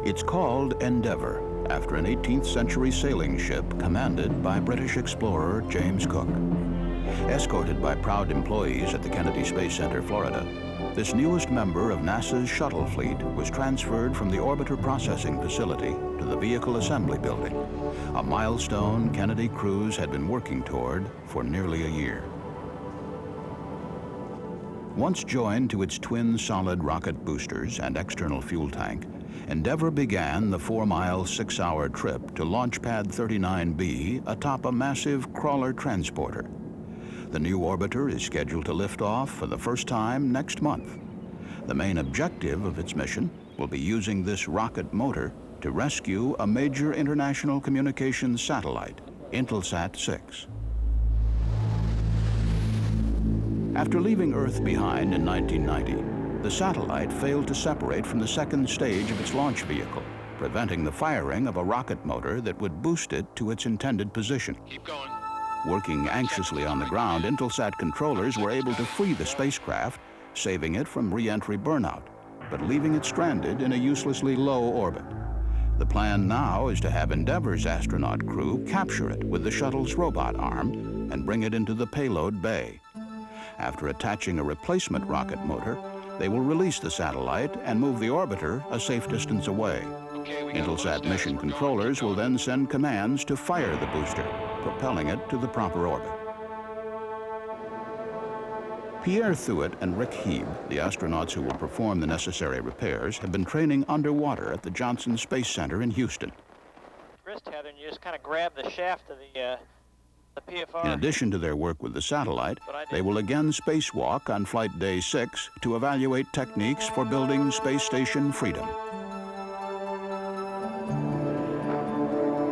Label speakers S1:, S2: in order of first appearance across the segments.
S1: It's called Endeavour, after an 18th century sailing ship commanded by British explorer James Cook. Escorted by proud employees at the Kennedy Space Center, Florida, this newest member of NASA's shuttle fleet was transferred from the orbiter processing facility to the vehicle assembly building, a milestone Kennedy crews had been working toward for nearly a year. Once joined to its twin solid rocket boosters and external fuel tank, Endeavour began the 4-mile, 6-hour trip to Launch Pad 39B atop a massive crawler transporter. The new orbiter is scheduled to lift off for the first time next month. The main objective of its mission will be using this rocket motor to rescue a major international communications satellite, Intelsat 6. After leaving Earth behind in 1990, the satellite failed to separate from the second stage of its launch vehicle, preventing the firing of a rocket motor that would boost it to its intended position.
S2: Keep going.
S1: Working anxiously on the ground, Intelsat controllers were able to free the spacecraft, saving it from re-entry burnout, but leaving it stranded in a uselessly low orbit. The plan now is to have Endeavour's astronaut crew capture it with the shuttle's robot arm and bring it into the payload bay. After attaching a replacement rocket motor, they will release the satellite and move the orbiter a safe distance away. Intelsat mission controllers will then send commands to fire the booster, propelling it to the proper orbit. Pierre Thuot and Rick Heeb, the astronauts who will perform the necessary repairs, have been training underwater at the Johnson Space Center in Houston.
S3: Wrist tether, and you just kind of grab the shaft of the PFR.
S1: In addition to their work with the satellite, they will again spacewalk on flight day 6 to evaluate techniques for building Space Station Freedom.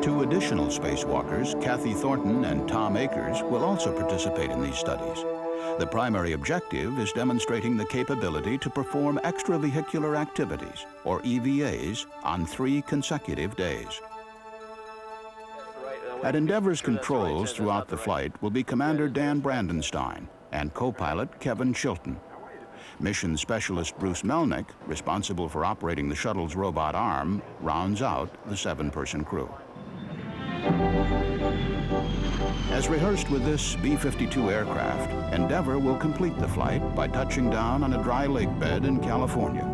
S1: 2 additional spacewalkers, Kathy Thornton and Tom Akers, will also participate in these studies. The primary objective is demonstrating the capability to perform extravehicular activities, or EVAs, on 3 consecutive days. At Endeavour's controls throughout the flight will be Commander Dan Brandenstein and co-pilot Kevin Chilton. Mission specialist Bruce Melnick, responsible for operating the shuttle's robot arm, rounds out the 7-person crew. As rehearsed with this B-52 aircraft, Endeavour will complete the flight by touching down on a dry lake bed in California,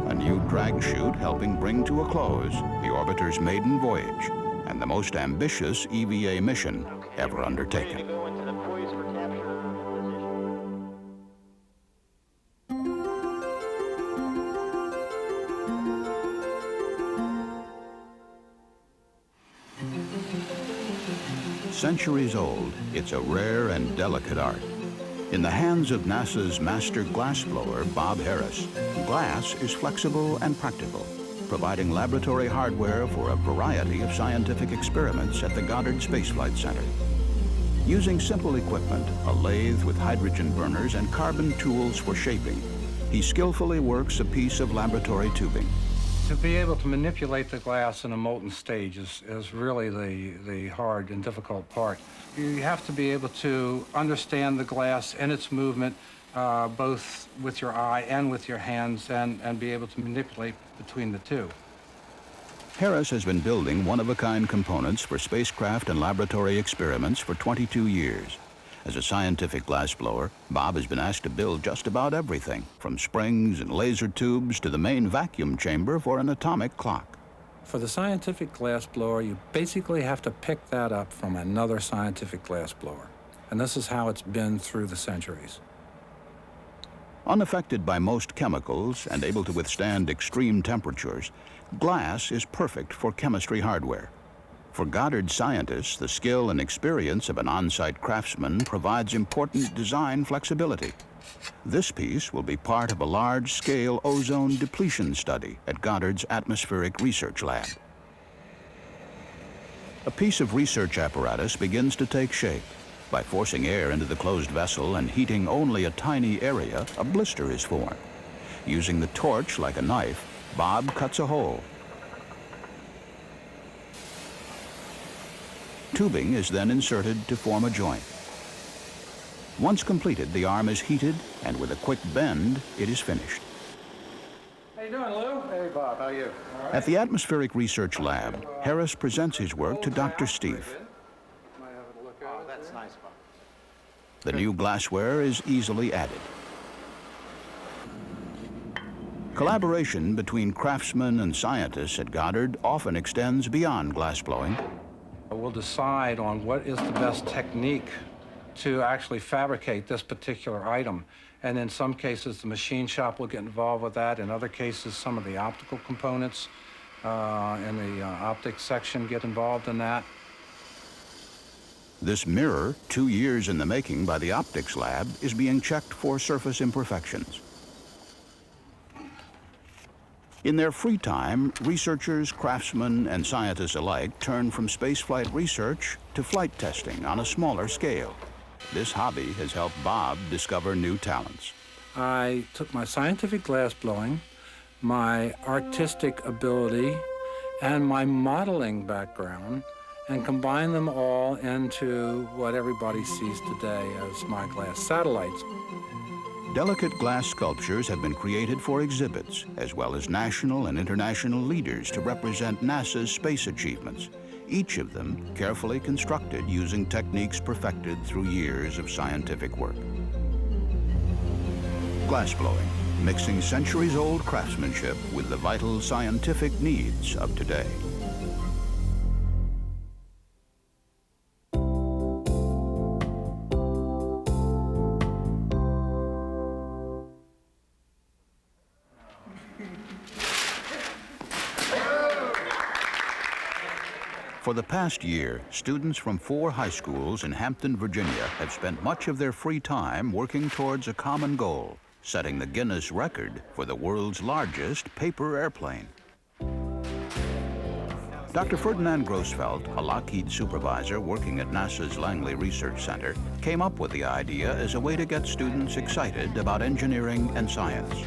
S1: a new drag chute helping bring to a close the orbiter's maiden voyage and the most ambitious EVA mission ever undertaken. Centuries old, it's a rare and delicate art. In the hands of NASA's master glassblower, Bob Harris, glass is flexible and practical, providing laboratory hardware for a variety of scientific experiments at the Goddard Space Flight Center. Using simple equipment, a lathe with hydrogen burners and carbon tools for shaping, he skillfully works a piece of laboratory tubing.
S4: To be able to manipulate the glass in a molten stage is really the hard and difficult part. You have to be able to understand the glass and its movement, both with your eye and with your hands, and be able to manipulate between the two.
S1: Harris has been building one-of-a-kind components for spacecraft and laboratory experiments for 22 years. As a scientific glassblower, Bob has been asked to build just about everything, from springs and laser tubes to the main vacuum chamber for an atomic clock.
S4: For the scientific glassblower, you basically have to pick that up from another scientific glassblower. And this is how it's been through the centuries.
S1: Unaffected by most chemicals and able to withstand extreme temperatures, glass is perfect for chemistry hardware. For Goddard scientists, the skill and experience of an on-site craftsman provides important design flexibility. This piece will be part of a large-scale ozone depletion study at Goddard's Atmospheric Research Lab. A piece of research apparatus begins to take shape. By forcing air into the closed vessel and heating only a tiny area, a blister is formed. Using the torch like a knife, Bob cuts a hole. Tubing is then inserted to form a joint. Once completed, the arm is heated, and with a quick bend, it is finished.
S4: you doing, Lou?
S2: Hey, Bob, how are you?
S1: At the Atmospheric Research Lab, Harris presents his work to Dr. Steve.
S2: Oh, that's nice, Bob.
S1: The new glassware is easily added. Collaboration between craftsmen and scientists at Goddard often extends beyond glassblowing.
S4: We'll decide on what is the best technique to actually fabricate this particular item. And in some cases, the machine shop will get involved with that. In other cases, some of the optical components in the optics section get involved in that.
S1: This mirror, 2 years in the making by the optics lab, is being checked for surface imperfections. In their free time, researchers, craftsmen, and scientists alike turn from spaceflight research to flight testing on a smaller scale. This hobby has helped Bob discover new talents.
S4: I took my scientific glassblowing, my artistic ability, and my modeling background and combined them all into what everybody sees today as my glass satellites.
S1: Delicate glass sculptures have been created for exhibits, as well as national and international leaders to represent NASA's space achievements, each of them carefully constructed using techniques perfected through years of scientific work. Glassblowing, mixing centuries-old craftsmanship with the vital scientific needs of today. For the past year, students from 4 high schools in Hampton, Virginia have spent much of their free time working towards a common goal, setting the Guinness record for the world's largest paper airplane. Dr. Ferdinand Grossfeld, a Lockheed supervisor working at NASA's Langley Research Center, came up with the idea as a way to get students excited about engineering and science.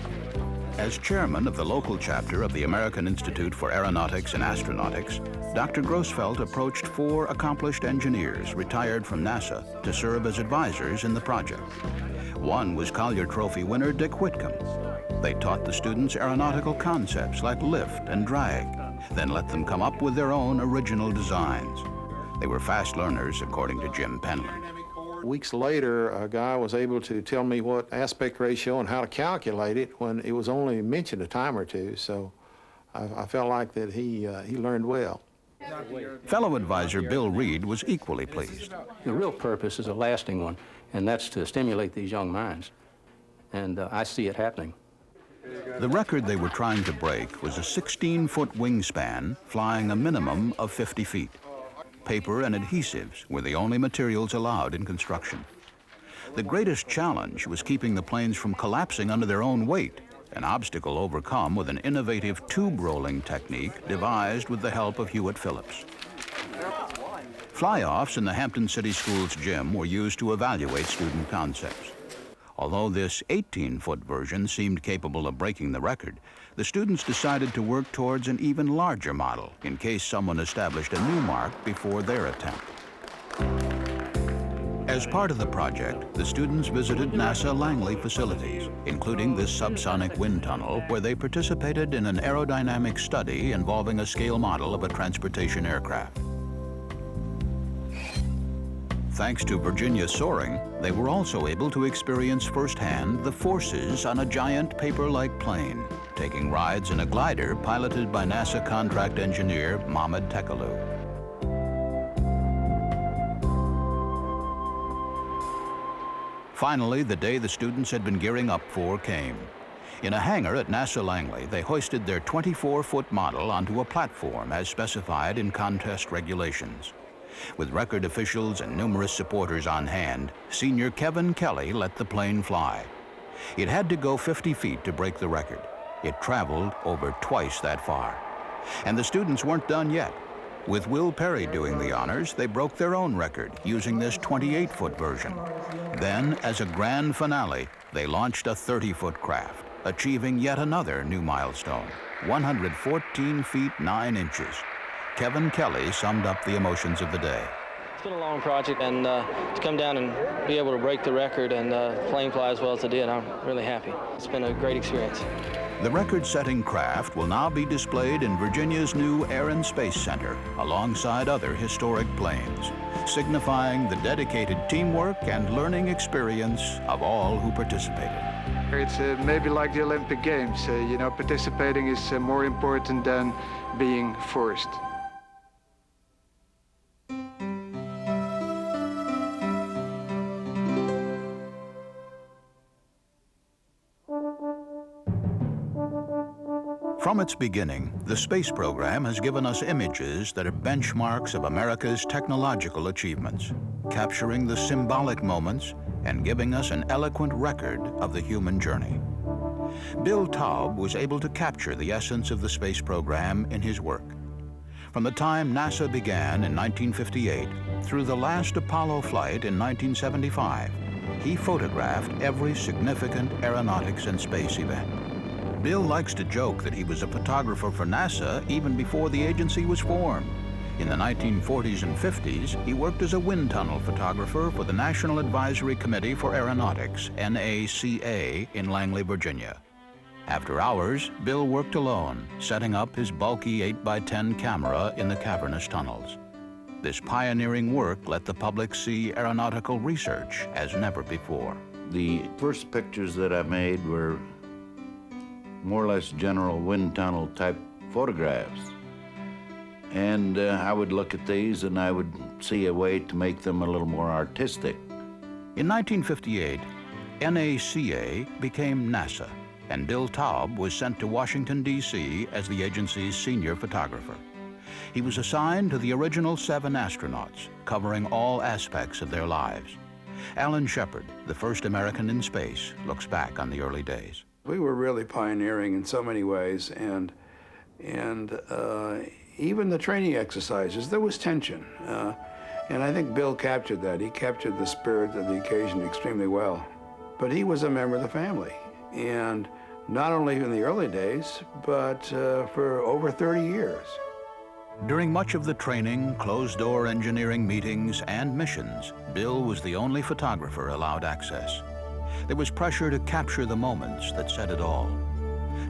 S1: As chairman of the local chapter of the American Institute for Aeronautics and Astronautics, Dr. Grossfeld approached 4 accomplished engineers retired from NASA to serve as advisors in the project. One was Collier Trophy winner Dick Whitcomb. They taught the students aeronautical concepts like lift and drag, then let them come up with their own original designs. They were fast learners, according to Jim Penland.
S2: Weeks later, a guy was able to tell me what aspect ratio and how to calculate it when it was only mentioned a time or two, so I felt like that he learned well.
S1: Fellow advisor Bill Reed was equally pleased.
S5: The real purpose is a lasting one, and that's to stimulate these young minds, and I see it happening.
S1: The record they were trying to break was a 16-foot wingspan flying a minimum of 50 feet. Paper and adhesives were the only materials allowed in construction. The greatest challenge was keeping the planes from collapsing under their own weight, an obstacle overcome with an innovative tube rolling technique devised with the help of Hewitt Phillips. Fly-offs in the Hampton City School's gym were used to evaluate student concepts. Although this 18-foot version seemed capable of breaking the record, the students decided to work towards an even larger model in case someone established a new mark before their attempt. As part of the project, the students visited NASA Langley facilities, including this subsonic wind tunnel, where they participated in an aerodynamic study involving a scale model of a transportation aircraft. Thanks to Virginia Soaring, they were also able to experience firsthand the forces on a giant paper-like plane, taking rides in a glider piloted by NASA contract engineer Mohamed Tekalou. Finally, the day the students had been gearing up for came. In a hangar at NASA Langley, they hoisted their 24-foot model onto a platform as specified in contest regulations. With record officials and numerous supporters on hand, Senior Kevin Kelly let the plane fly. It had to go 50 feet to break the record. It traveled over twice that far. And the students weren't done yet. With Will Perry doing the honors, they broke their own record using this 28-foot version. Then, as a grand finale, they launched a 30-foot craft, achieving yet another new milestone, 114 feet 9 inches. Kevin Kelly summed up the emotions of the day.
S6: It's been a long project, and to come down and be able to break the record and plane fly as well as I did, I'm really happy. It's been a great experience.
S1: The record-setting craft will now be displayed in Virginia's new Air and Space Center alongside other historic planes, signifying the dedicated teamwork and learning experience of all who participated.
S7: It's maybe like the Olympic Games. You know, participating is more important than being first.
S1: From its beginning, the space program has given us images that are benchmarks of America's technological achievements, capturing the symbolic moments and giving us an eloquent record of the human journey. Bill Taub was able to capture the essence of the space program in his work. From the time NASA began in 1958 through the last Apollo flight in 1975, he photographed every significant aeronautics and space event. Bill likes to joke that he was a photographer for NASA even before the agency was formed. In the 1940s and 50s, he worked as a wind tunnel photographer for the National Advisory Committee for Aeronautics, NACA, in Langley, Virginia. After hours, Bill worked alone, setting up his bulky 8x10 camera in the cavernous tunnels. This pioneering work let the public see aeronautical research as never before.
S8: The first pictures that I made were more or less general wind tunnel type photographs. And I would look at these and I would see a way to make them a little more artistic.
S1: In 1958, NACA became NASA, and Bill Taub was sent to Washington, D.C. as the agency's senior photographer. He was assigned to the original 7 astronauts, covering all aspects of their lives. Alan Shepard, the first American in space, looks back on the early days.
S9: We were really pioneering in so many ways, and even the training exercises, there was tension. And I think Bill captured that. He captured the spirit of the occasion extremely well. But he was a member of the family, and not only in the early days, but for over 30 years.
S1: During much of the training, closed-door engineering meetings, and missions, Bill was the only photographer allowed access. There was pressure to capture the moments that said it all.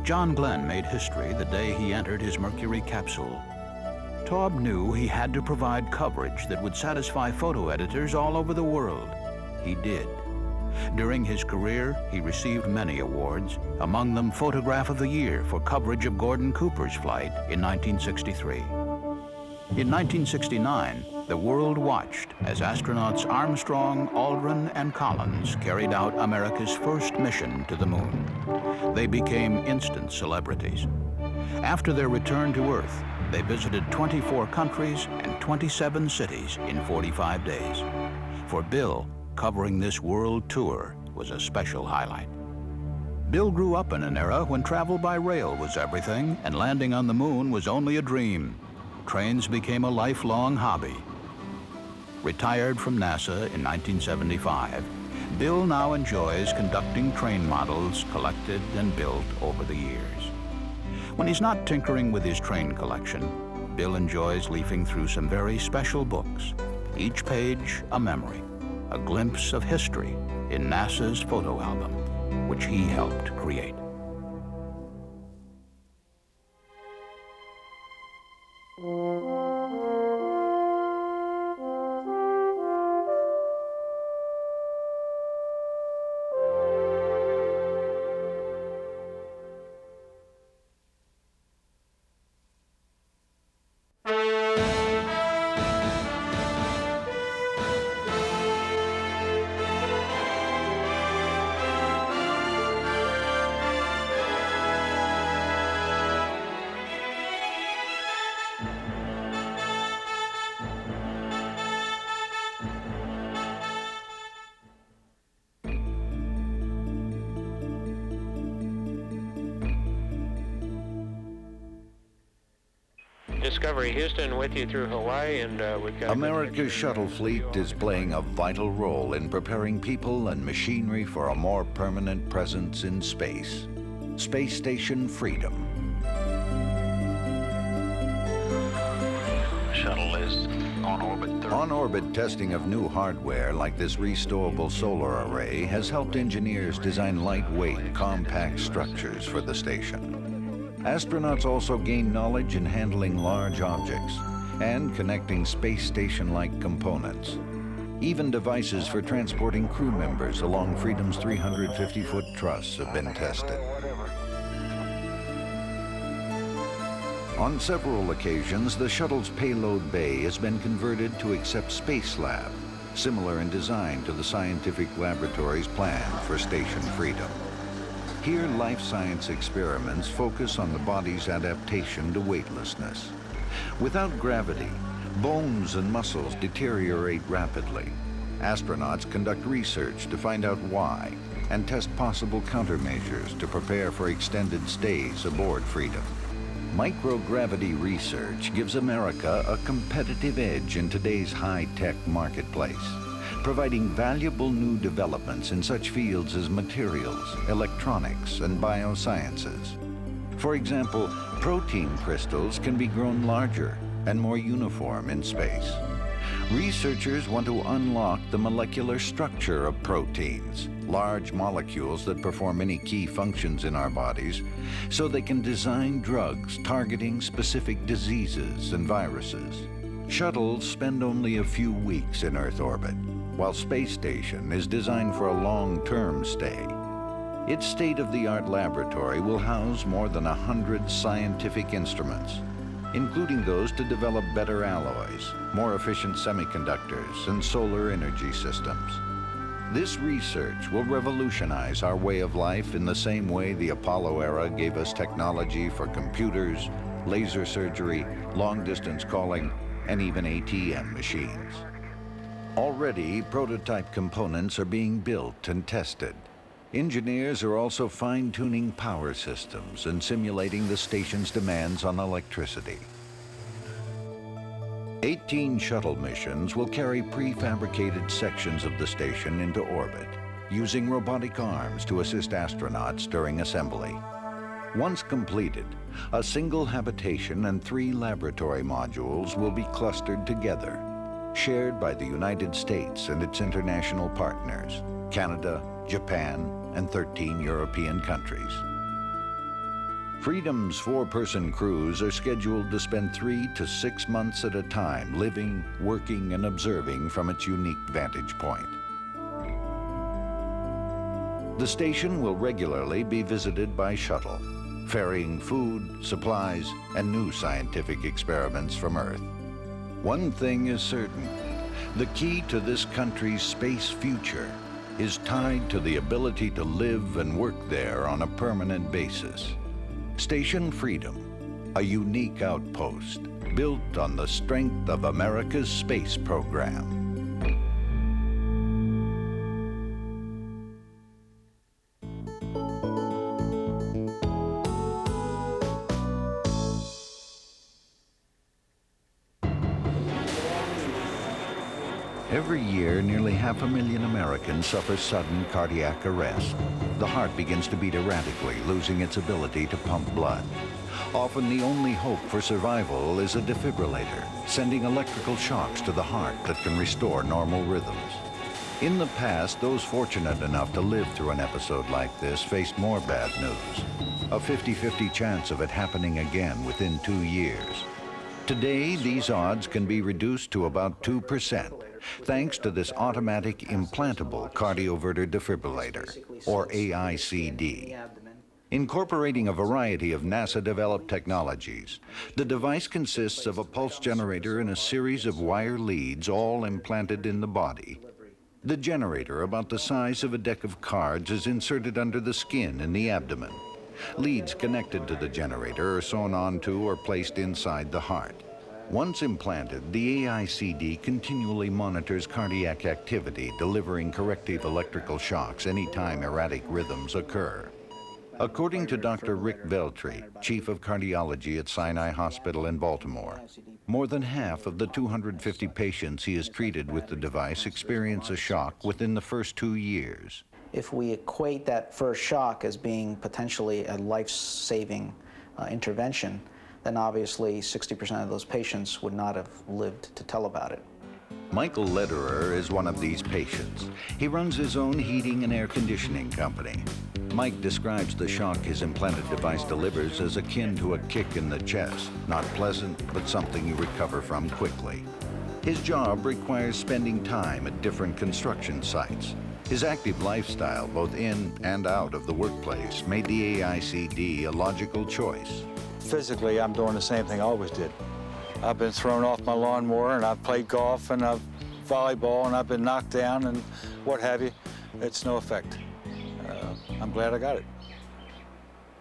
S1: John Glenn made history the day he entered his Mercury capsule. Taub knew he had to provide coverage that would satisfy photo editors all over the world. He did. During his career, he received many awards, among them Photograph of the Year for coverage of Gordon Cooper's flight in 1963. In 1969, the world watched as astronauts Armstrong, Aldrin, and Collins carried out America's first mission to the moon. They became instant celebrities. After their return to Earth, they visited 24 countries and 27 cities in 45 days. For Bill, covering this world tour was a special highlight. Bill grew up in an era when travel by rail was everything and landing on the moon was only a dream. Trains became a lifelong hobby. Retired from NASA in 1975, Bill now enjoys conducting train models collected and built over the years. When he's not tinkering with his train collection, Bill enjoys leafing through some very special books, each page a memory, a glimpse of history in NASA's photo album, which he helped create.
S10: Discovery Houston with you through Hawaii, and we've got...
S11: America's shuttle fleet is playing a vital role in preparing people and machinery for a more permanent presence in space. Space Station Freedom.
S10: Shuttle is
S11: On-orbit testing of new hardware like this restowable solar array has helped engineers design lightweight, compact structures for the station. Astronauts also gain knowledge in handling large objects and connecting space station-like components. Even devices for transporting crew members along Freedom's 350-foot truss have been tested. On several occasions, the shuttle's payload bay has been converted to accept Space Lab, similar in design to the scientific laboratories planned for Station Freedom. Here, life science experiments focus on the body's adaptation to weightlessness. Without gravity, bones and muscles deteriorate rapidly. Astronauts conduct research to find out why and test possible countermeasures to prepare for extended stays aboard Freedom. Microgravity research gives America a competitive edge in today's high-tech marketplace, providing valuable new developments in such fields as materials, electronics, and biosciences. For example, protein crystals can be grown larger and more uniform in space. Researchers want to unlock the molecular structure of proteins, large molecules that perform many key functions in our bodies, so they can design drugs targeting specific diseases and viruses. Shuttles spend only a few weeks in Earth orbit, while Space Station is designed for a long-term stay. Its state-of-the-art laboratory will house more than 100 scientific instruments, including those to develop better alloys, more efficient semiconductors, and solar energy systems. This research will revolutionize our way of life in the same way the Apollo era gave us technology for computers, laser surgery, long-distance calling, and even ATM machines. Already, prototype components are being built and tested. Engineers are also fine-tuning power systems and simulating the station's demands on electricity. 18 shuttle missions will carry prefabricated sections of the station into orbit, using robotic arms to assist astronauts during assembly. Once completed, a single habitation and 3 laboratory modules will be clustered together, shared by the United States and its international partners, Canada, Japan, and 13 European countries. Freedom's 4-person crews are scheduled to spend 3 to 6 months at a time living, working, and observing from its unique vantage point. The station will regularly be visited by shuttle, ferrying food, supplies, and new scientific experiments from Earth. One thing is certain: the key to this country's space future is tied to the ability to live and work there on a permanent basis. Station Freedom, a unique outpost built on the strength of America's space program. Every year, nearly 500,000 Americans suffer sudden cardiac arrest. The heart begins to beat erratically, losing its ability to pump blood. Often the only hope for survival is a defibrillator, sending electrical shocks to the heart that can restore normal rhythms. In the past, those fortunate enough to live through an episode like this faced more bad news. A 50-50 chance of it happening again within 2 years. Today, these odds can be reduced to about 2%, thanks to this automatic implantable cardioverter defibrillator, or AICD. Incorporating a variety of NASA-developed technologies, the device consists of a pulse generator and a series of wire leads all implanted in the body. The generator, about the size of a deck of cards, is inserted under the skin in the abdomen. Leads connected to the generator are sewn onto or placed inside the heart. Once implanted, the AICD continually monitors cardiac activity, delivering corrective electrical shocks anytime erratic rhythms occur. According to Dr. Rick Veltri, Chief of Cardiology at Sinai Hospital in Baltimore, more than half of the 250 patients he has treated with the device experience a shock within the first 2 years.
S12: If we equate that first shock as being potentially a life-saving intervention, then obviously 60% of those patients would not have lived to tell about it.
S11: Michael Lederer is one of these patients. He runs his own heating and air conditioning company. Mike describes the shock his implanted device delivers as akin to a kick in the chest. Not pleasant, but something you recover from quickly. His job requires spending time at different construction sites. His active lifestyle, both in and out of the workplace, made the AICD a logical choice.
S13: Physically, I'm doing the same thing I always did. I've been thrown off my lawnmower, and I've played golf, and I've volleyball, and I've been knocked down, and what have you. It's no effect. I'm glad I got it.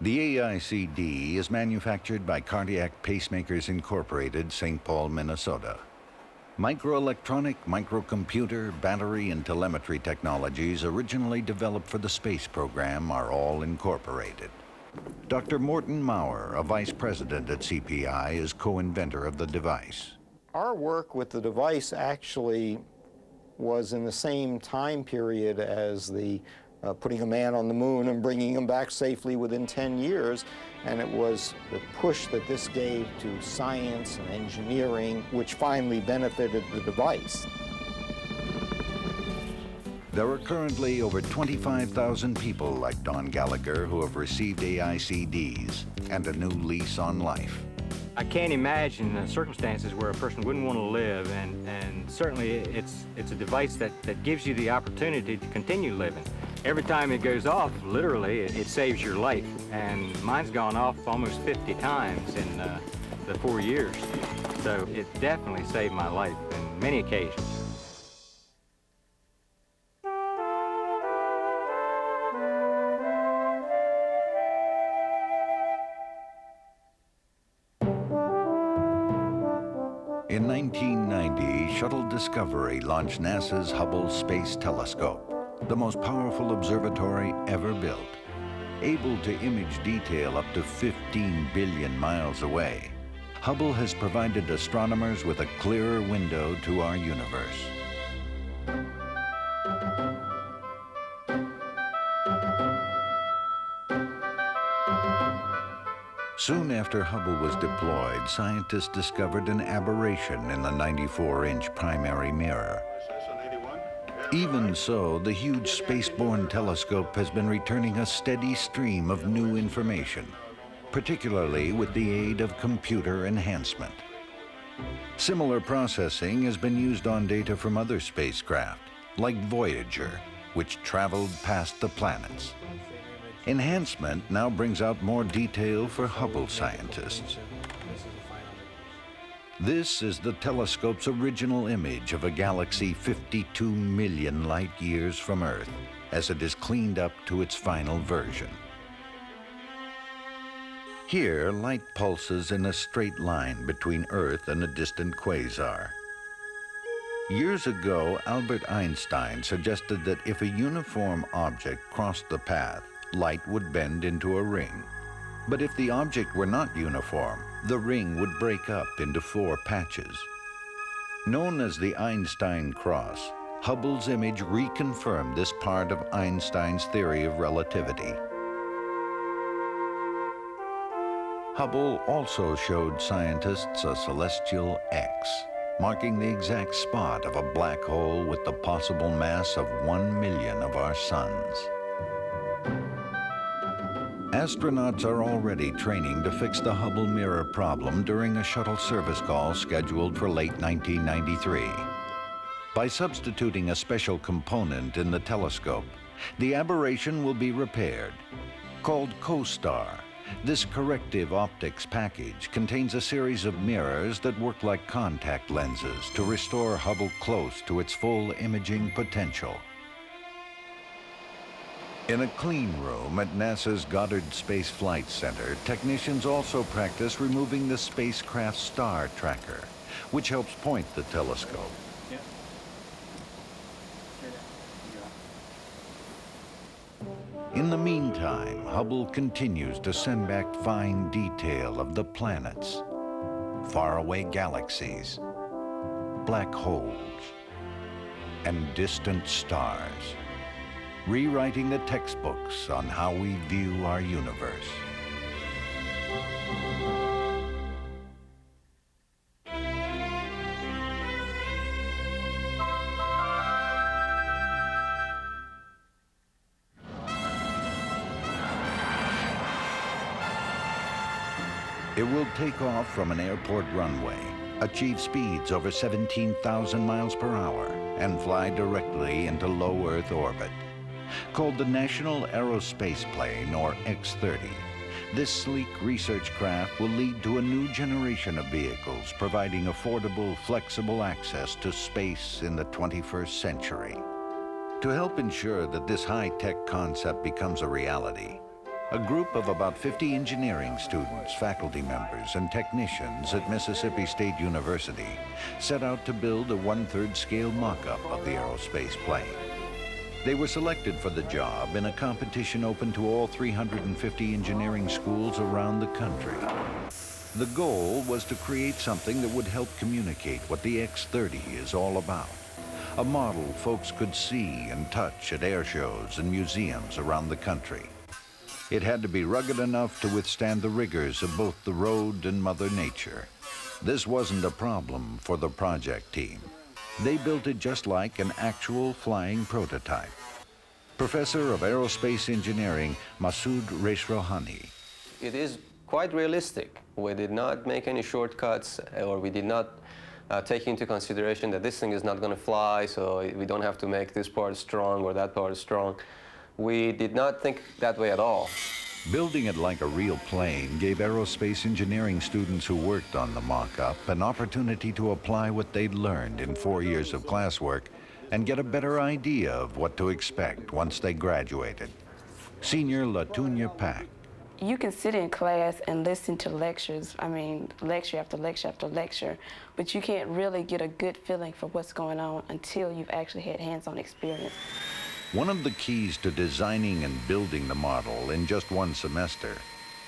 S11: The AICD is manufactured by Cardiac Pacemakers Incorporated, St. Paul, Minnesota. Microelectronic, microcomputer, battery, and telemetry technologies originally developed for the space program are all incorporated. Dr. Morton Maurer, a vice president at CPI, is co-inventor of the device.
S14: Our work with the device actually was in the same time period as the putting a man on the moon and bringing him back safely within 10 years. And it was the push that this gave to science and engineering, which finally benefited the device.
S11: There are currently over 25,000 people like Don Gallagher who have received AICDs and a new lease on life.
S15: I can't imagine the circumstances where a person wouldn't want to live, and certainly it's a device that gives you the opportunity to continue living. Every time it goes off, literally, it saves your life, and mine's gone off almost 50 times in the 4 years. So it definitely saved my life on many occasions.
S11: In 1990, Shuttle Discovery launched NASA's Hubble Space Telescope, the most powerful observatory ever built, able to image detail up to 15 billion miles away. Hubble has provided astronomers with a clearer window to our universe. Soon after Hubble was deployed, scientists discovered an aberration in the 94-inch primary mirror. Even so, the huge spaceborne telescope has been returning a steady stream of new information, particularly with the aid of computer enhancement. Similar processing has been used on data from other spacecraft, like Voyager, which traveled past the planets. Enhancement now brings out more detail for Hubble scientists. This is the telescope's original image of a galaxy 52 million light years from Earth, as it is cleaned up to its final version. Here, light pulses in a straight line between Earth and a distant quasar. Years ago, Albert Einstein suggested that if a uniform object crossed the path, light would bend into a ring. But if the object were not uniform, the ring would break up into 4 patches. Known as the Einstein cross, Hubble's image reconfirmed this part of Einstein's theory of relativity. Hubble also showed scientists a celestial X, marking the exact spot of a black hole with the possible mass of 1 million of our suns. Astronauts are already training to fix the Hubble mirror problem during a shuttle service call scheduled for late 1993. By substituting a special component in the telescope, the aberration will be repaired. Called CoStar, this corrective optics package contains a series of mirrors that work like contact lenses to restore Hubble close to its full imaging potential. In a clean room at NASA's Goddard Space Flight Center, technicians also practice removing the spacecraft's star tracker, which helps point the telescope. In the meantime, Hubble continues to send back fine detail of the planets, faraway galaxies, black holes, and distant stars, rewriting the textbooks on how we view our universe. It will take off from an airport runway, achieve speeds over 17,000 miles per hour, and fly directly into low Earth orbit. Called the National Aerospace Plane, or X-30, this sleek research craft will lead to a new generation of vehicles providing affordable, flexible access to space in the 21st century. To help ensure that this high-tech concept becomes a reality, a group of about 50 engineering students, faculty members, and technicians at Mississippi State University set out to build a 1/3 scale mock-up of the aerospace plane. They were selected for the job in a competition open to all 350 engineering schools around the country. The goal was to create something that would help communicate what the X-30 is all about. A model folks could see and touch at air shows and museums around the country. It had to be rugged enough to withstand the rigors of both the road and Mother Nature. This wasn't a problem for the project team. They built it just like an actual flying prototype. Professor of Aerospace Engineering, Masoud Reshrohani.
S16: It is quite realistic. We did not make any shortcuts, or we did not take into consideration that this thing is not going to fly, so we don't have to make this part strong or that part strong. We did not think that way at all.
S11: Building it like a real plane gave aerospace engineering students who worked on the mock-up an opportunity to apply what they'd learned in 4 years of classwork and get a better idea of what to expect once they graduated. Senior Latunya Pack.
S17: You can sit in class and listen to lectures, lecture after lecture after lecture, but you can't really get a good feeling for what's going on until you've actually had hands-on experience.
S11: One of the keys to designing and building the model in just one semester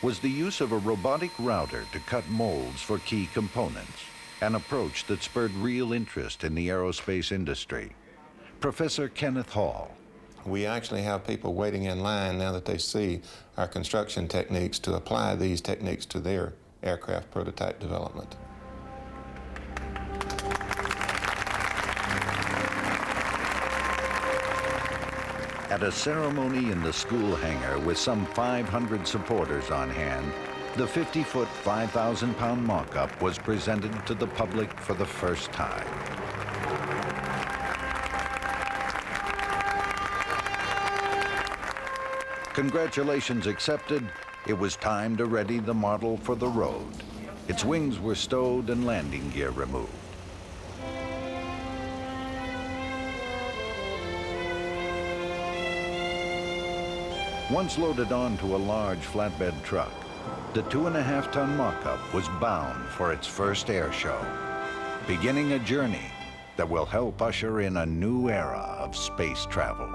S11: was the use of a robotic router to cut molds for key components, an approach that spurred real interest in the aerospace industry. Professor Kenneth Hall.
S18: We actually have people waiting in line now that they see our construction techniques to apply these techniques to their aircraft prototype development.
S11: At a ceremony in the school hangar with some 500 supporters on hand, the 50-foot, 5,000-pound mock-up was presented to the public for the first time. Congratulations accepted, it was time to ready the model for the road. Its wings were stowed and landing gear removed. Once loaded onto a large flatbed truck, the 2.5-ton mock-up was bound for its first air show, beginning a journey that will help usher in a new era of space travel.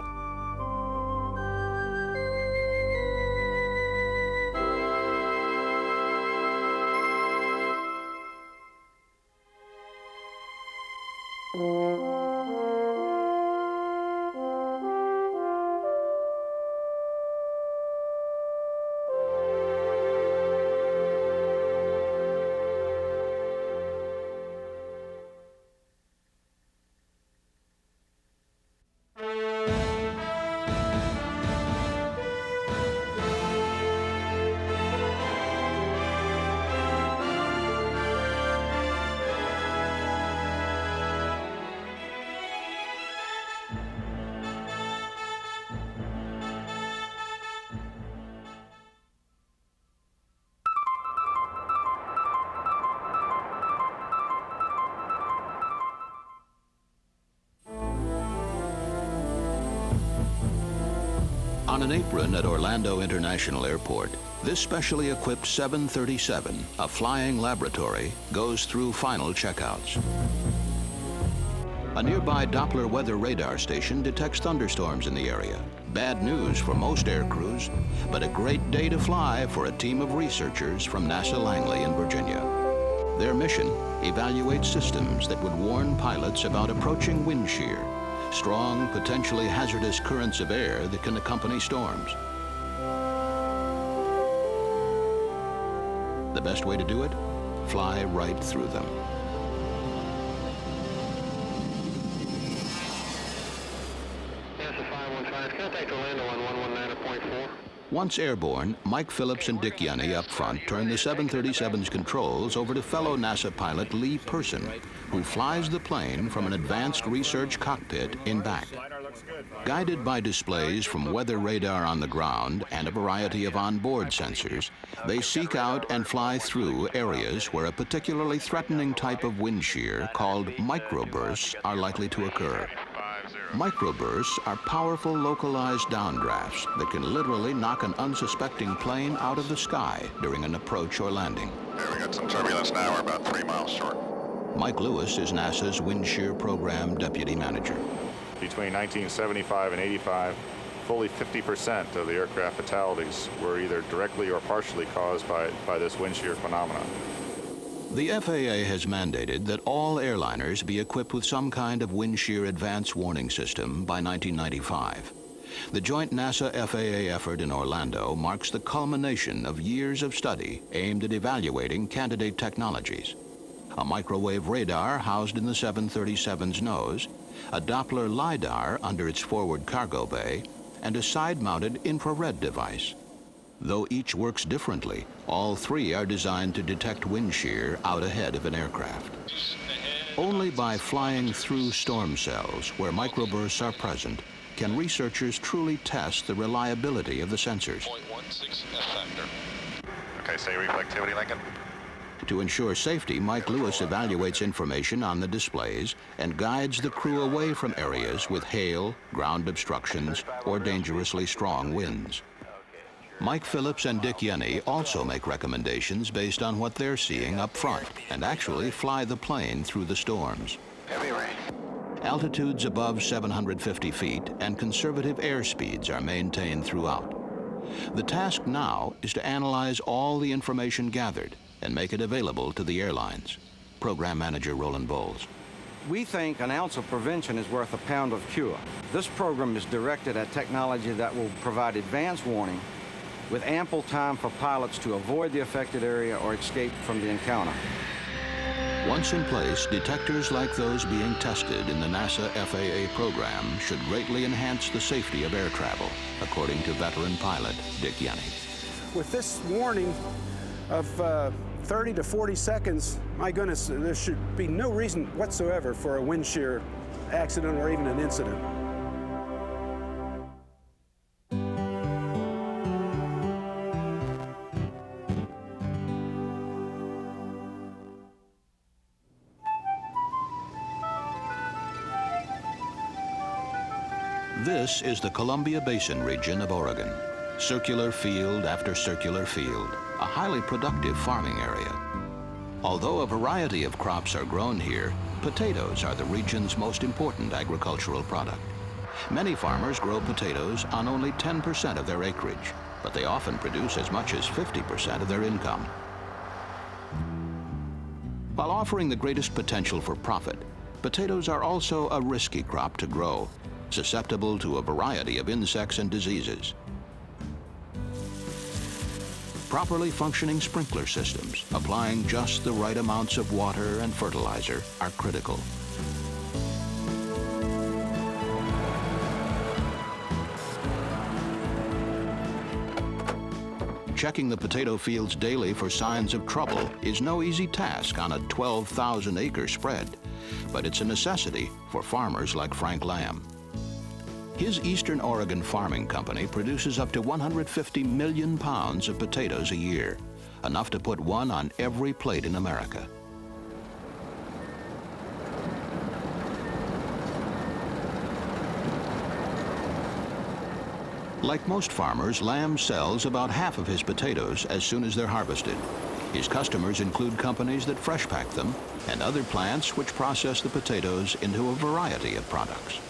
S1: On an apron at Orlando International Airport, this specially equipped 737, a flying laboratory, goes through final checkouts. A nearby Doppler weather radar station detects thunderstorms in the area. Bad news for most air crews, but a great day to fly for a team of researchers from NASA Langley in Virginia. Their mission, evaluate systems that would warn pilots about approaching wind shear, strong, potentially hazardous currents of air that can accompany storms. The best way to do it? Fly right through them.
S10: NASA 515, contact Orlando on 119.4.
S1: Once airborne, Mike Phillips and Dick Yenny up front turn the 737's controls over to fellow NASA pilot Lee Person, who flies the plane from an advanced research cockpit in back. Guided by displays from weather radar on the ground and a variety of onboard sensors, they seek out and fly through areas where a particularly threatening type of wind shear called microbursts are likely to occur. Microbursts are powerful localized downdrafts that can literally knock an unsuspecting plane out of the sky during an approach or landing.
S19: We got some turbulence now. We're about 3 miles short.
S1: Mike Lewis is NASA's Wind Shear Program Deputy Manager.
S20: Between 1975 and 85, fully 50% of the aircraft fatalities were either directly or partially caused by this wind shear phenomenon.
S1: The FAA has mandated that all airliners be equipped with some kind of wind shear advance warning system by 1995. The joint NASA-FAA effort in Orlando marks the culmination of years of study aimed at evaluating candidate technologies. A microwave radar housed in the 737's nose, a Doppler LiDAR under its forward cargo bay, and a side-mounted infrared device. Though each works differently, all three are designed to detect wind shear out ahead of an aircraft. Only by flying through storm cells where microbursts are present can researchers truly test the reliability of the sensors.
S19: Okay, say reflectivity, Lincoln.
S1: To ensure safety, Mike Lewis evaluates information on the displays and guides the crew away from areas with hail, ground obstructions, or dangerously strong winds. Mike Phillips and Dick Yenny also make recommendations based on what they're seeing up front and actually fly the plane through the storms.
S19: Heavy rain.
S1: Altitudes above 750 feet and conservative airspeeds are maintained throughout. The task now is to analyze all the information gathered and make it available to the airlines. Program Manager Roland Bowles.
S21: We think an ounce of prevention is worth a pound of cure. This program is directed at technology that will provide advance warning with ample time for pilots to avoid the affected area or escape from the encounter.
S1: Once in place, detectors like those being tested in the NASA FAA program should greatly enhance the safety of air travel, according to veteran pilot Dick Yenny.
S22: With this warning of 30 to 40 seconds, my goodness, there should be no reason whatsoever for a wind shear accident or even an incident.
S1: This is the Columbia Basin region of Oregon. Circular field after circular field, a highly productive farming area. Although a variety of crops are grown here, potatoes are the region's most important agricultural product. Many farmers grow potatoes on only 10% of their acreage, but they often produce as much as 50% of their income. While offering the greatest potential for profit, potatoes are also a risky crop to grow, susceptible to a variety of insects and diseases. Properly functioning sprinkler systems, applying just the right amounts of water and fertilizer, are critical. Checking the potato fields daily for signs of trouble is no easy task on a 12,000-acre spread, but it's a necessity for farmers like Frank Lamb. His Eastern Oregon Farming Company produces up to 150 million pounds of potatoes a year, enough to put one on every plate in America. Like most farmers, Lamb sells about half of his potatoes as soon as they're harvested. His customers include companies that fresh pack them and other plants which process the potatoes into a variety of products.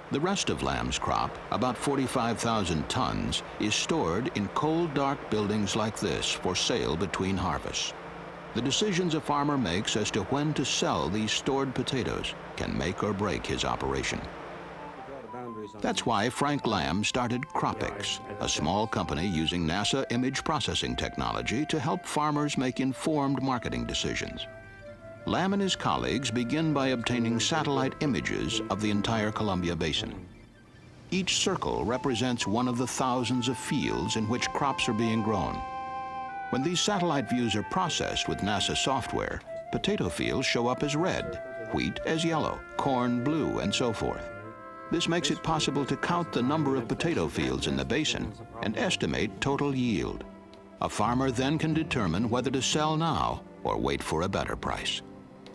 S1: The rest of Lamb's crop, about 45,000 tons, is stored in cold, dark buildings like this for sale between harvests. The decisions a farmer makes as to when to sell these stored potatoes can make or break his operation. That's why Frank Lamb started Cropix, a small company using NASA image processing technology to help farmers make informed marketing decisions. Lamb and his colleagues begin by obtaining satellite images of the entire Columbia Basin. Each circle represents one of the thousands of fields in which crops are being grown. When these satellite views are processed with NASA software, potato fields show up as red, wheat as yellow, corn blue, and so forth. This makes it possible to count the number of potato fields in the basin and estimate total yield. A farmer then can determine whether to sell now or wait for a better price.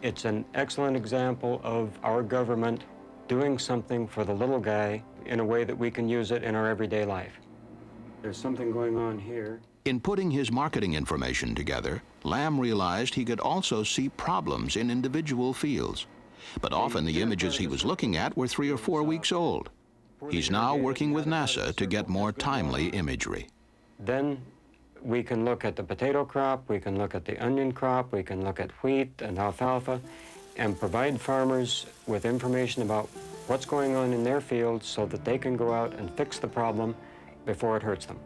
S3: It's an excellent example of our government doing something for the little guy in a way that we can use it in our everyday life. There's something going on here.
S1: In putting his marketing information together, Lamb realized he could also see problems in individual fields. But often the images he was looking at were 3 or 4 weeks old. He's now working with NASA to get more timely imagery.
S3: Then we can look at the potato crop, we can look at the onion crop, we can look at wheat and alfalfa, and provide farmers with information about what's going on in their fields so that they can go out and fix the problem before it hurts them.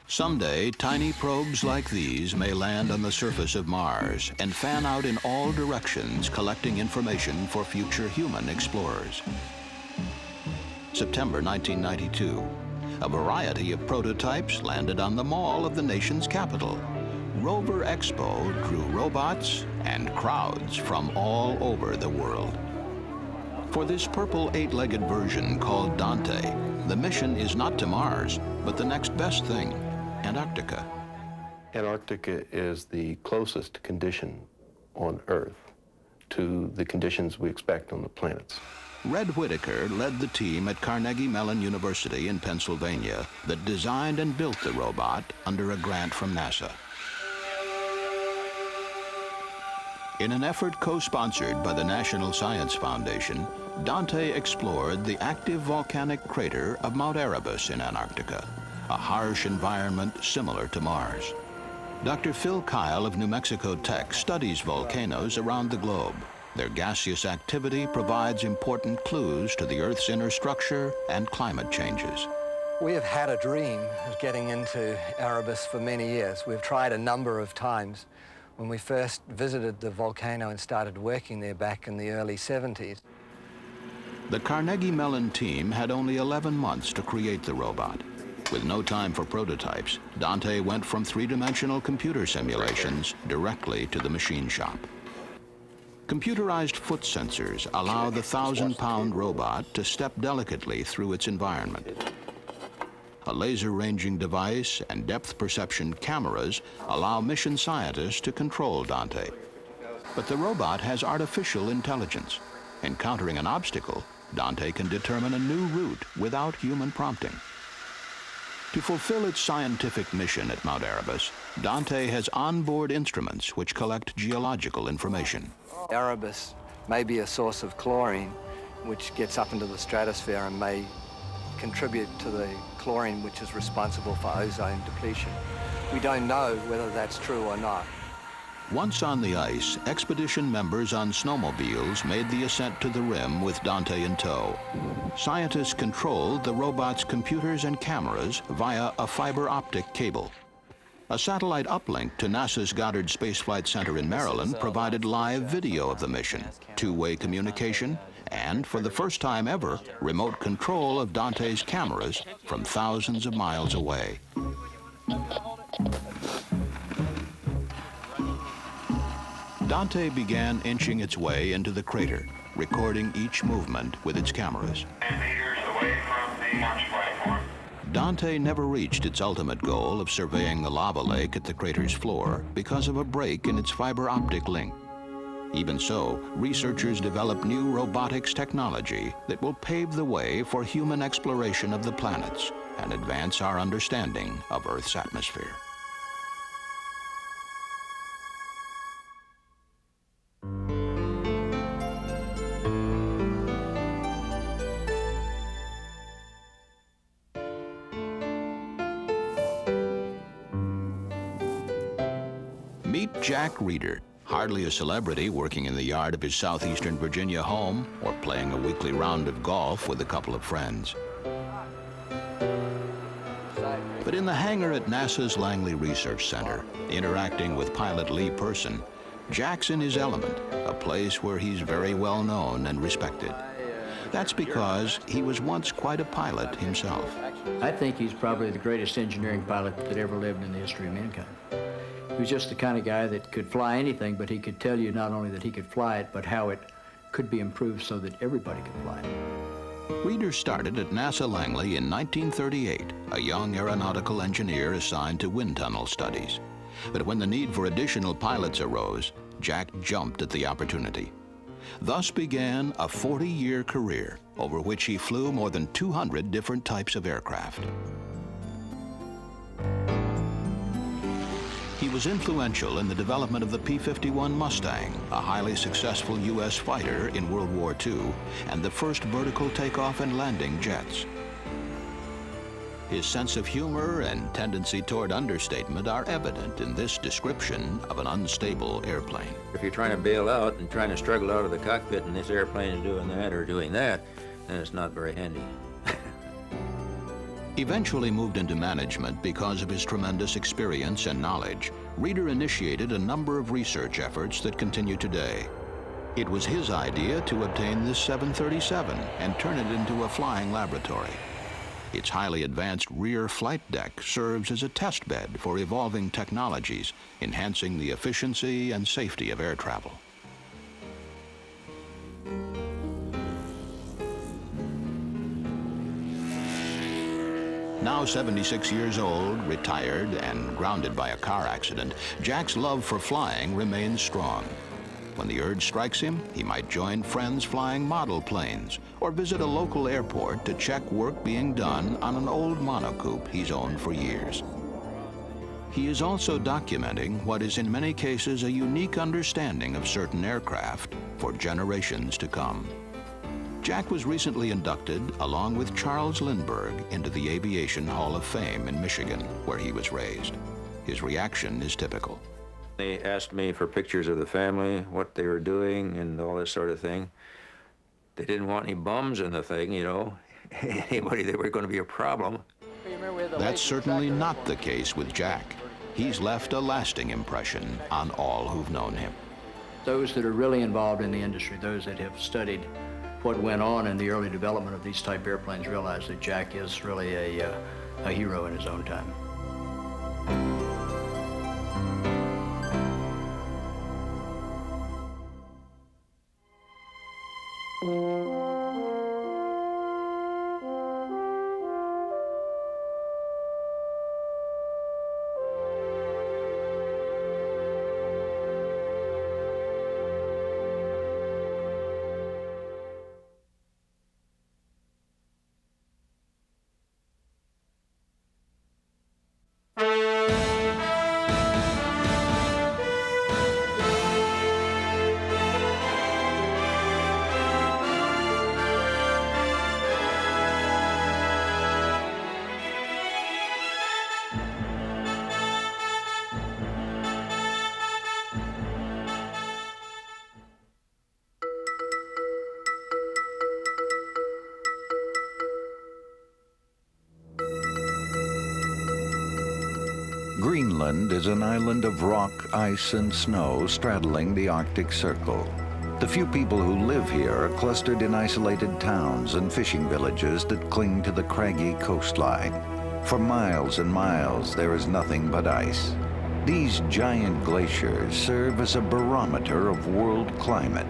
S1: Someday, tiny probes like these may land on the surface of Mars and fan out in all directions, collecting information for future human explorers. September 1992. A variety of prototypes landed on the mall of the nation's capital. Rover Expo drew robots and crowds from all over the world. For this purple 8-legged version called Dante, the mission is not to Mars, but the next best thing, Antarctica.
S4: Antarctica is the closest condition on Earth to the conditions we expect on the planets.
S1: Red Whitaker led the team at Carnegie Mellon University in Pennsylvania that designed and built the robot under a grant from NASA. In an effort co-sponsored by the National Science Foundation, Dante explored the active volcanic crater of Mount Erebus in Antarctica, a harsh environment similar to Mars. Dr. Phil Kyle of New Mexico Tech studies volcanoes around the globe. Their gaseous activity provides important clues to the Earth's inner structure and climate changes.
S23: We have had a dream of getting into Erebus for many years. We've tried a number of times. When we first visited the volcano and started working there back in the early 70s.
S1: The Carnegie Mellon team had only 11 months to create the robot. With no time for prototypes, Dante went from three-dimensional computer simulations directly to the machine shop. Computerized foot sensors allow the 1,000-pound robot to step delicately through its environment. A laser-ranging device and depth perception cameras allow mission scientists to control Dante. But the robot has artificial intelligence. Encountering an obstacle, Dante can determine a new route without human prompting. To fulfill its scientific mission at Mount Erebus, Dante has onboard instruments which collect geological information.
S23: Erebus may be a source of chlorine, which gets up into the stratosphere and may contribute to the chlorine which is responsible for ozone depletion. We don't know whether that's true or not.
S1: Once on the ice, expedition members on snowmobiles made the ascent to the rim with Dante in tow. Scientists controlled the robot's computers and cameras via a fiber optic cable. A satellite uplink to NASA's Goddard Space Flight Center in Maryland provided live video of the mission, two-way communication, and for the first time ever, remote control of Dante's cameras from thousands of miles away. Dante began inching its way into the crater, recording each movement with its cameras.
S19: 10 meters away from the launch platform.
S1: Dante never reached its ultimate goal of surveying the lava lake at the crater's floor because of a break in its fiber optic link. Even so, researchers developed new robotics technology that will pave the way for human exploration of the planets and advance our understanding of Earth's atmosphere. Meet Jack Reeder. Hardly a celebrity, working in the yard of his southeastern Virginia home or playing a weekly round of golf with a couple of friends. But in the hangar at NASA's Langley Research Center, interacting with pilot Lee Person, Jack's in his element, a place where he's very well known and respected. That's because he was once quite a pilot himself.
S2: I think he's probably the greatest engineering pilot that ever lived in the history of mankind. He was just the kind of guy that could fly anything, but he could tell you not only that he could fly it, but how it could be improved so that everybody could fly it.
S1: Reeder started at NASA Langley in 1938, a young aeronautical engineer assigned to wind tunnel studies. But when the need for additional pilots arose, Jack jumped at the opportunity. Thus began a 40-year career over which he flew more than 200 different types of aircraft. He was influential in the development of the P-51 Mustang, a highly successful U.S. fighter in World War II, and the first vertical takeoff and landing jets. His sense of humor and tendency toward understatement are evident in this description of an unstable airplane.
S5: If you're trying to bail out and trying to struggle out of the cockpit and this airplane is doing that or doing that, then it's not very handy.
S1: Eventually moved into management because of his tremendous experience and knowledge, Reeder initiated a number of research efforts that continue today. It was his idea to obtain this 737 and turn it into a flying laboratory. Its highly advanced rear flight deck serves as a test bed for evolving technologies, enhancing the efficiency and safety of air travel. Now 76 years old, retired, and grounded by a car accident, Jack's love for flying remains strong. When the urge strikes him, he might join friends flying model planes or visit a local airport to check work being done on an old monocoupe he's owned for years. He is also documenting what is in many cases a unique understanding of certain aircraft for generations to come. Jack was recently inducted, along with Charles Lindbergh, into the Aviation Hall of Fame in Michigan, where he was raised. His reaction is typical.
S5: They asked me for pictures of the family, what they were doing, and all this sort of thing. They didn't want any bums in the thing, you know, anybody that were going to be a problem.
S1: That's certainly not the case with Jack. He's left a lasting impression on all who've known him.
S2: Those that are really involved in the industry, those that have studied what went on in the early development of these type airplanes, realize that Jack is really a hero in his own time.
S11: Greenland is an island of rock, ice, and snow straddling the Arctic Circle. The few people who live here are clustered in isolated towns and fishing villages that cling to the craggy coastline. For miles and miles, there is nothing but ice. These giant glaciers serve as a barometer of world climate.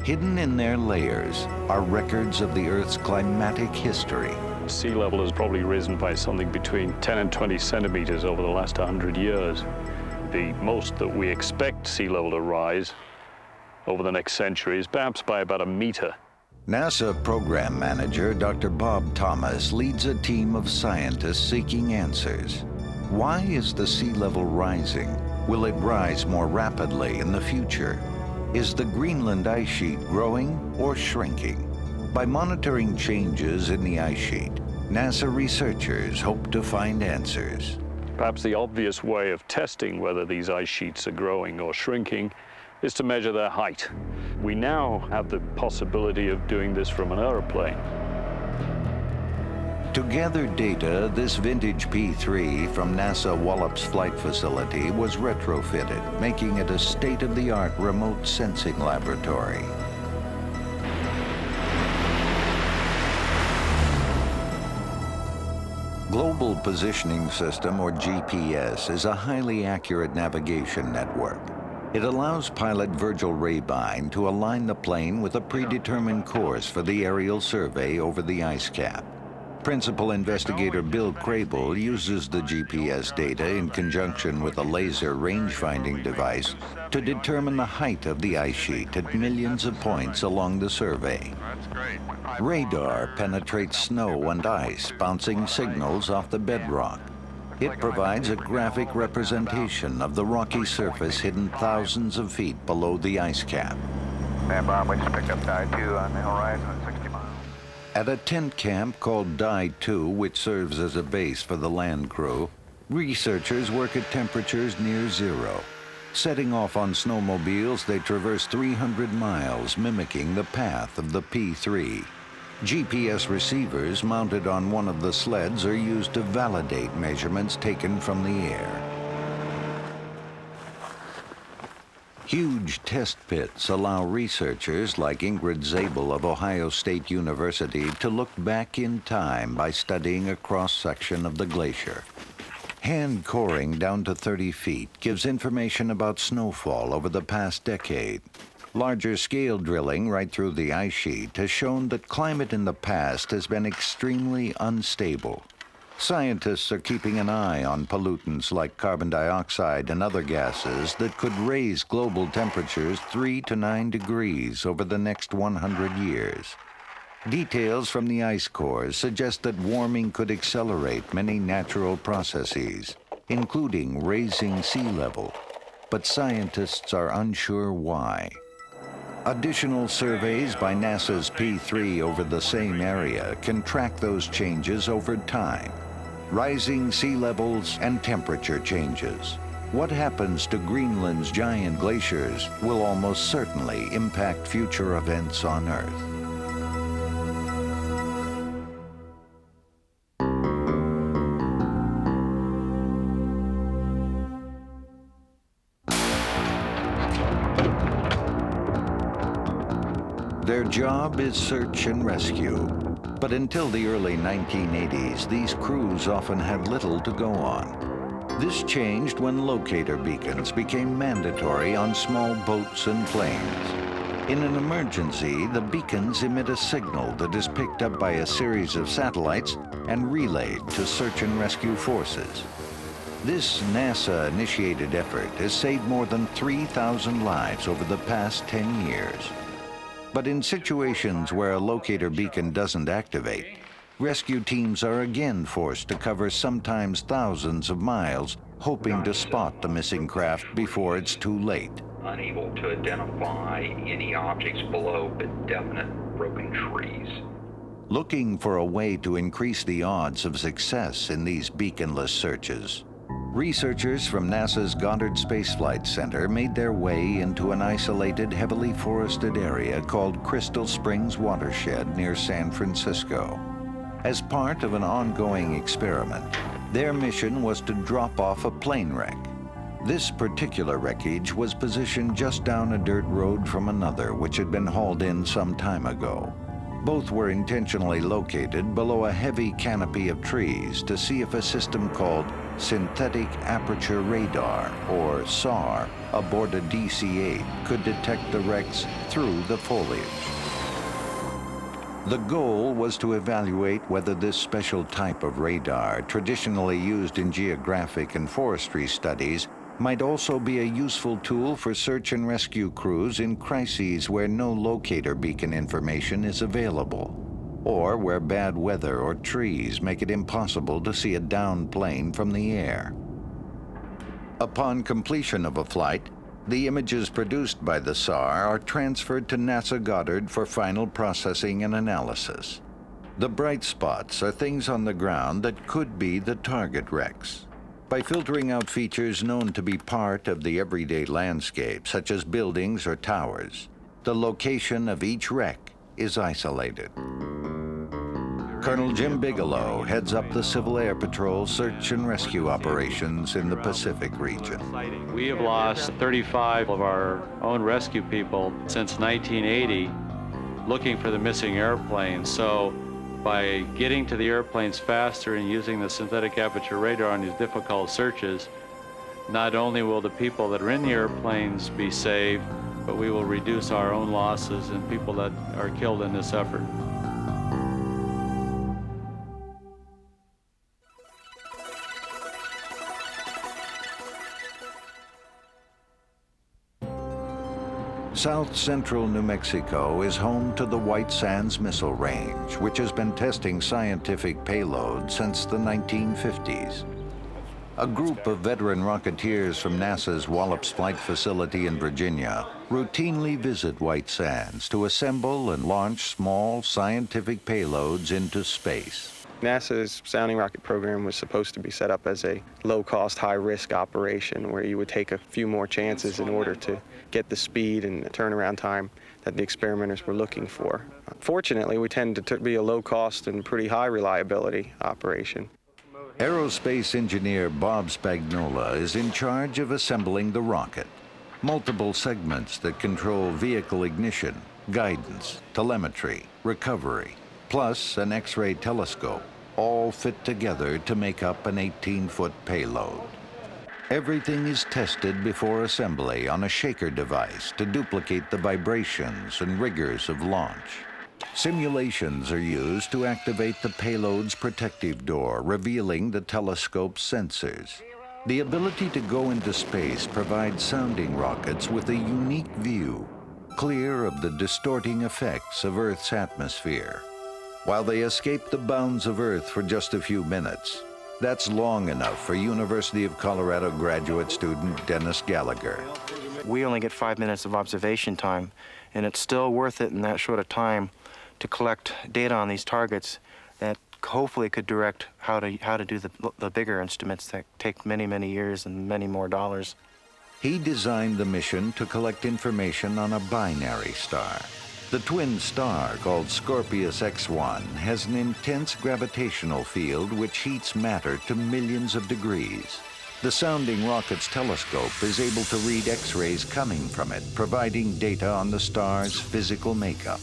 S11: Hidden in their layers are records of the Earth's climatic history.
S6: Sea level has probably risen by something between 10 and 20 centimeters over the last 100 years. The most that we expect sea level to rise over the next century is perhaps by about a meter.
S11: NASA program manager Dr. Bob Thomas leads a team of scientists seeking answers. Why is the sea level rising? Will it rise more rapidly in the future? Is the Greenland ice sheet growing or shrinking? By monitoring changes in the ice sheet, NASA researchers hope to find answers.
S6: Perhaps the obvious way of testing whether these ice sheets are growing or shrinking is to measure their height. We now have the possibility of doing this from an aeroplane.
S11: To gather data, this vintage P-3 from NASA Wallops Flight Facility was retrofitted, making it a state-of-the-art remote sensing laboratory. Global Positioning System, or GPS, is a highly accurate navigation network. It allows pilot Virgil Rabine to align the plane with a predetermined course for the aerial survey over the ice cap. Principal investigator Bill Crable uses the GPS data in conjunction with a laser range-finding device to determine the height of the ice sheet at millions of points along the survey. Radar penetrates snow and ice, bouncing signals off the bedrock. It provides a graphic representation of the rocky surface hidden thousands of feet below the ice cap.
S19: Bob, we just picked up Die 2 on the horizon at 60 miles.
S11: At a tent camp called Die 2, which serves as a base for the land crew, researchers work at temperatures near zero. Setting off on snowmobiles, they traverse 300 miles, mimicking the path of the P-3. GPS receivers mounted on one of the sleds are used to validate measurements taken from the air. Huge test pits allow researchers like Ingrid Zabel of Ohio State University to look back in time by studying a cross-section of the glacier. Hand coring down to 30 feet gives information about snowfall over the past decade. Larger scale drilling right through the ice sheet has shown that climate in the past has been extremely unstable. Scientists are keeping an eye on pollutants like carbon dioxide and other gases that could raise global temperatures 3 to 9 degrees over the next 100 years. Details from the ice cores suggest that warming could accelerate many natural processes, including raising sea level, but scientists are unsure why. Additional surveys by NASA's P-3 over the same area can track those changes over time. Rising sea levels and temperature changes. What happens to Greenland's giant glaciers will almost certainly impact future events on Earth. Their job is search and rescue. But until the early 1980s, these crews often had little to go on. This changed when locator beacons became mandatory on small boats and planes. In an emergency, the beacons emit a signal that is picked up by a series of satellites and relayed to search and rescue forces. This NASA-initiated effort has saved more than 3,000 lives over the past 10 years. But in situations where a locator beacon doesn't activate, rescue teams are again forced to cover sometimes thousands of miles, hoping to spot the missing craft before it's too late.
S7: Unable to identify any objects below but definite broken trees.
S11: Looking for a way to increase the odds of success in these beaconless searches, researchers from NASA's Goddard Space Flight Center made their way into an isolated, heavily forested area called Crystal Springs Watershed near San Francisco. As part of an ongoing experiment, their mission was to drop off a plane wreck. This particular wreckage was positioned just down a dirt road from another which had been hauled in some time ago. Both were intentionally located below a heavy canopy of trees to see if a system called synthetic aperture radar, or SAR, aboard a DC-8 could detect the wrecks through the foliage. The goal was to evaluate whether this special type of radar, traditionally used in geographic and forestry studies, might also be a useful tool for search and rescue crews in crises where no locator beacon information is available, or where bad weather or trees make it impossible to see a downed plane from the air. Upon completion of a flight, the images produced by the SAR are transferred to NASA Goddard for final processing and analysis. The bright spots are things on the ground that could be the target wrecks. By filtering out features known to be part of the everyday landscape, such as buildings or towers, the location of each wreck is isolated. Colonel Jim Bigelow heads up the Civil Air Patrol search and rescue operations in the Pacific region.
S8: We have lost 35 of our own rescue people since 1980 looking for the missing airplanes. So by getting to the airplanes faster and using the synthetic aperture radar on these difficult searches, not only will the people that are in the airplanes be saved, but we will reduce our own losses and people that are killed in this effort.
S11: South central New Mexico is home to the White Sands Missile Range, which has been testing scientific payloads since the 1950s. A group of veteran rocketeers from NASA's Wallops Flight Facility in Virginia routinely visit White Sands to assemble and launch small scientific payloads into space.
S9: NASA's sounding rocket program was supposed to be set up as a low-cost, high-risk operation where you would take a few more chances in order to get the speed and turnaround time that the experimenters were looking for. Fortunately, we tend to be a low-cost and pretty high reliability operation.
S11: Aerospace engineer Bob Spagnola is in charge of assembling the rocket. Multiple segments that control vehicle ignition, guidance, telemetry, recovery, plus an X-ray telescope, all fit together to make up an 18-foot payload. Everything is tested before assembly on a shaker device to duplicate the vibrations and rigors of launch. Simulations are used to activate the payload's protective door, revealing the telescope's sensors. The ability to go into space provides sounding rockets with a unique view, clear of the distorting effects of Earth's atmosphere. While they escape the bounds of Earth for just a few minutes, that's long enough for University of Colorado graduate student Dennis Gallagher.
S12: We only get 5 minutes of observation time, and it's still worth it in that short a time to collect data on these targets that hopefully could direct how to do the bigger instruments that take many, many years and many more dollars.
S11: He designed the mission to collect information on a binary star. The twin star, called Scorpius X1, has an intense gravitational field which heats matter to millions of degrees. The sounding rocket's telescope is able to read X-rays coming from it, providing data on the star's physical makeup.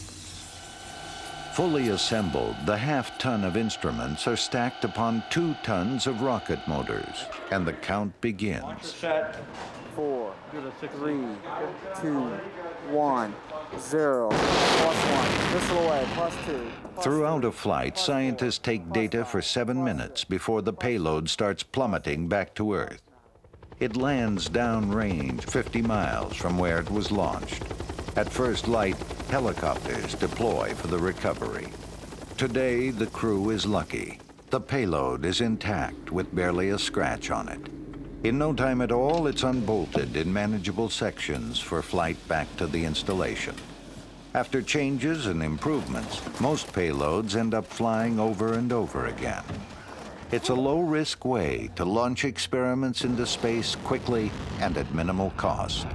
S11: Fully assembled, the half-ton of instruments are stacked upon 2 tons of rocket motors, and the count begins.
S24: Set. 4, 3, 2, 1, 0, +1, missile away, +2.
S11: Throughout a flight, scientists take data for 7 minutes before the payload starts plummeting back to Earth. It lands downrange 50 miles from where it was launched. At first light, helicopters deploy for the recovery. Today, the crew is lucky. The payload is intact with barely a scratch on it. In no time at all, it's unbolted in manageable sections for flight back to the installation. After changes and improvements, most payloads end up flying over and over again. It's a low-risk way to launch experiments into space quickly and at minimal cost.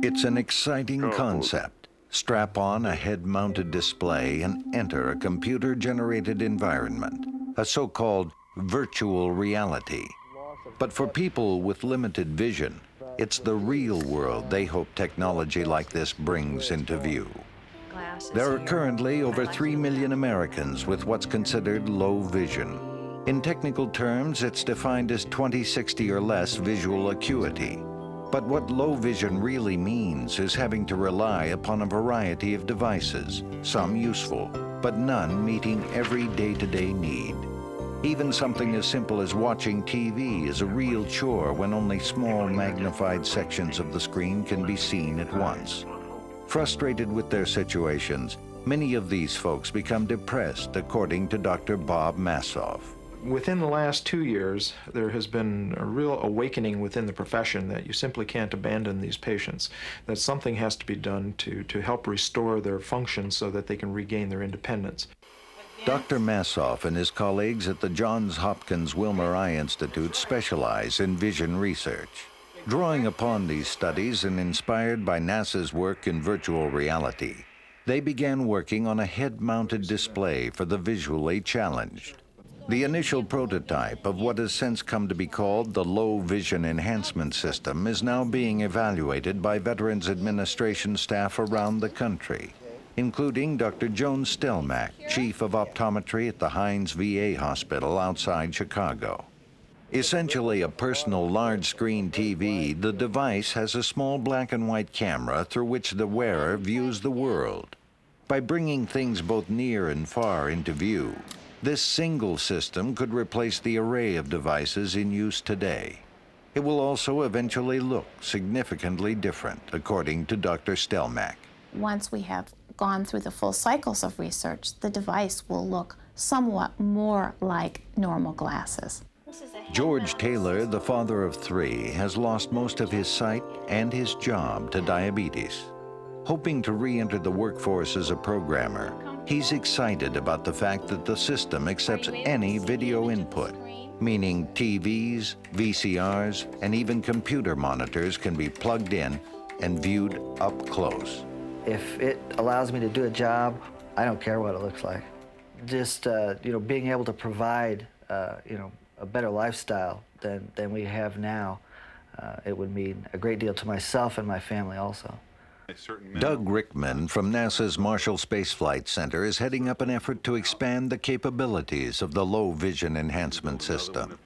S11: It's an exciting concept. Strap on a head-mounted display and enter a computer-generated environment, a so-called virtual reality. But for people with limited vision, it's the real world they hope technology like this brings into view. There are currently over 3 million Americans with what's considered low vision. In technical terms, it's defined as 20/60 or less visual acuity. But what low vision really means is having to rely upon a variety of devices, some useful, but none meeting every day-to-day need. Even something as simple as watching TV is a real chore when only small magnified sections of the screen can be seen at once. Frustrated with their situations, many of these folks become depressed, according to Dr. Bob Massoff.
S13: Within the last 2 years, there has been a real awakening within the profession that you simply can't abandon these patients, that something has to be done to help restore their function so that they can regain their independence.
S11: Dr. Massoff and his colleagues at the Johns Hopkins Wilmer Eye Institute specialize in vision research. Drawing upon these studies and inspired by NASA's work in virtual reality, they began working on a head-mounted display for the visually challenged. The initial prototype of what has since come to be called the Low Vision Enhancement System is now being evaluated by Veterans Administration staff around the country, including Dr. Joan Stelmach, Chief of Optometry at the Hines VA Hospital outside Chicago. Essentially a personal large-screen TV, the device has a small black and white camera through which the wearer views the world. By bringing things both near and far into view, this single system could replace the array of devices in use today. It will also eventually look significantly different, according to Dr. Stelmach.
S14: Once we have gone through the full cycles of research, the device will look somewhat more like normal glasses.
S11: George Taylor, the father of 3, has lost most of his sight and his job to diabetes. Hoping to re-enter the workforce as a programmer, he's excited about the fact that the system accepts any video input, meaning TVs, VCRs, and even computer monitors can be plugged in and viewed up close.
S15: If it allows me to do a job, I don't care what it looks like. Just, being able to provide, a better lifestyle than we have now, it would mean a great deal to myself and my family also.
S11: Doug Rickman from NASA's Marshall Space Flight Center is heading up an effort to expand the capabilities of the Low Vision Enhancement System.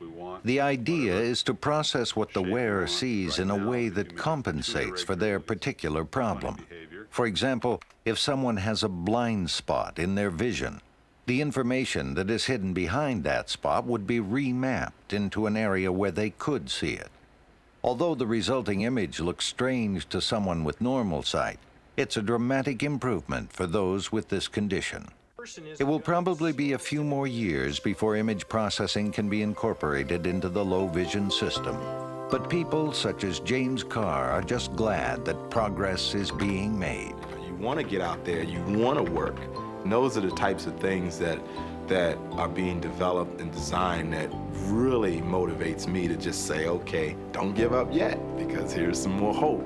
S11: The idea is to process what the wearer sees in a way that compensates for their particular problem. For example, if someone has a blind spot in their vision, the information that is hidden behind that spot would be remapped into an area where they could see it. Although the resulting image looks strange to someone with normal sight, it's a dramatic improvement for those with this condition. It will probably be a few more years before image processing can be incorporated into the low vision system. But people such as James Carr are just glad that progress is being made.
S16: You want to get out there, you want to work. And those are the types of things that are being developed and designed that really motivates me to just say, okay, don't give up yet, because here's some more hope.